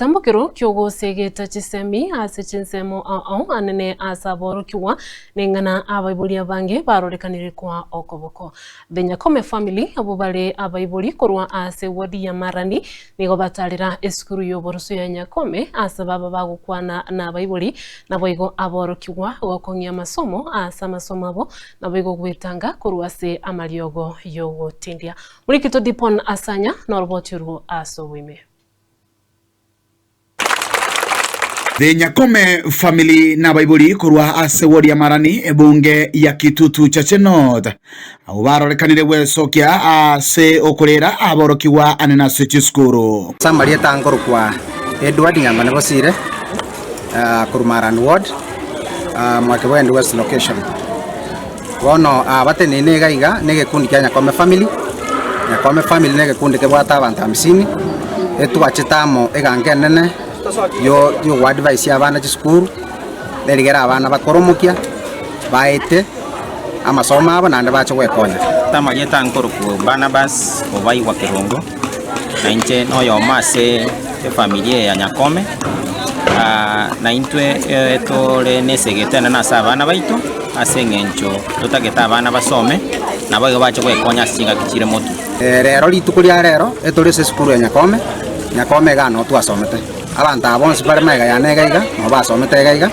Tambukiro kyogo segeta chisemi ase chinsemo anene asaboro kiwa nengana abaibuli abange barorekanire kwa okoboko. The Nyakome family abubale abaibuli korwa ase wadi ya Marani nigo batalira eskuru yoboroso ya Nyakome ase baba bagukwana na abaibuli naboigo aboro kiwa wakongia masomo asa masomo abo naboigo gwetanga korwa ase amariogo yogo tindia. Mulikito dipon asanya norbotiru aso wime. The Nyakome family na baibuli kurwa ase wodi ya Marani ebunge ya Kitutu Chache North abo barorekanire gwecokia ase okorera aborokiwa anena cukuru Samari etangoro kwa Edward Ng'amba Bosire Kurumaran ward mwake wendu west location wono batene negaiga negekundi kya Nyakome family negekundi kebwata abantu 50 etwachitamo egange nene yo advice abana chisukuru derigera abana bakoromukia baete amasomo abo nande bacho gwekonya Samari etangoro kwa Barnabas obaigwa Kirongo na inche noyo mase familia ya Nyakome na intwe tole nesegetana na sabana baito asengencho tutageta abana basome na bago bacho kwekonya singa kichire motu rero litukulia rero etole se sukuru ya Nyakome gano twasomete abantu abonse bare mega ya negaiga no basomete gaiga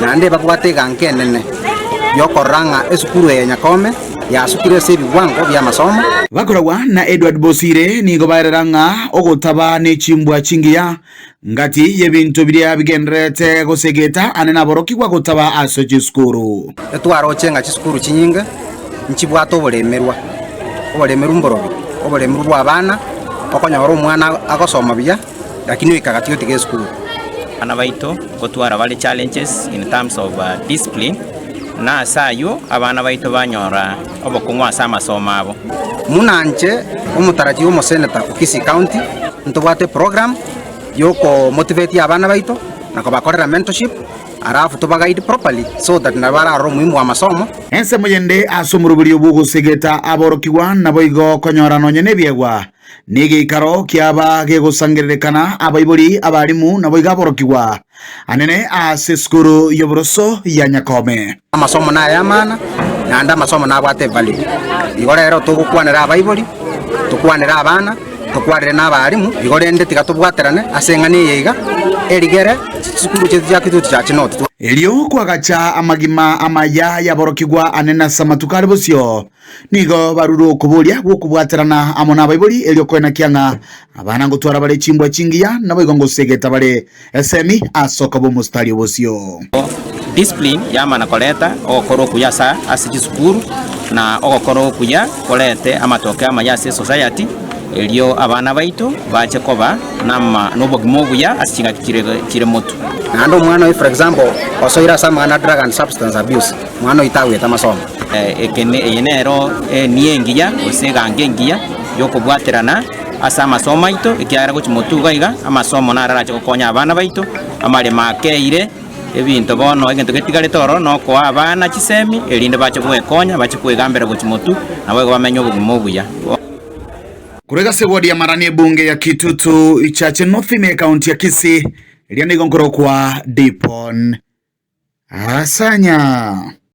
nande bakwatega nkenene yokoranga esukuru ya Nyakome ya sukuru se biwango bya masomo bakoragwa na Edward Bosire nigo bareranga ogotaba ne chimbwa chingiya ngati yebintu biria bigendrete gosegeta anena borokigwa gotaba aso chisukuru etwaro chenga chisukuru chinyinga nchibwato bolemerwa mborobi obolemerwa abana okonyoro umwana agosoma bya lakini ikagatio tige school ana baito gotwara bali challenges in terms of discipline na sayo abana baito banyora obokungwa sama soma abo munanje umutaraji wo senator Kukisi County ntobate program yoko motivate abana baito nako bakorera mentorship arafu to guide properly so that nabara ro muhimu wa masomo ense muyende asomurubiri obugo segeta aborokiwa naboigo konyora nonyene byegwa nige ikaro kiaba gegusangirikana abaibuli abarimu naboiga aborokiwa anene ase skuru yoboroso ya Nyakome amasomo na yamana nanda masomo na bwate value igorero tugukwanira abaibuli tukwanira abana tukwarire n'abarimu igorende tigatubwaterane asengani yiga erigere sukuru cya Kitutu Chache North elio kwagacha amagima amaya yaborokigwa anena samatukari bosio nigo baruru kubulia gukubwaterana amona baibuli elio kwena kyanga abana ngotwara bale chimbwa chingiya naboigo ngosegeta bale SME asoka bo mustari bosio discipline yamana koleta okoro kuyasa asijisukuru na okoro kuya kolete amatoke amayase society elio abana baito bache koba nama nobogimobu ya asinga kire motu nando mwana for example osoira sama na drug and substance abuse mwana itawe tamasomo ekene yenero niengiya osega ngengiya yoko bwaterana asa masomo ito ikiara gochimotu gaiga amasomo narara kokonya abana baito amale makeire ebinto bono egento getigare toro no ko abana chisemi elinde bache gwekonya bache kwegambera gochimotu nabo bamenyo obugimobu ya kurega se wodi ya Marani bunge ya Kitutu Chache North me county ya Kisii ilianigo nkoro kwa Dipon Asanya.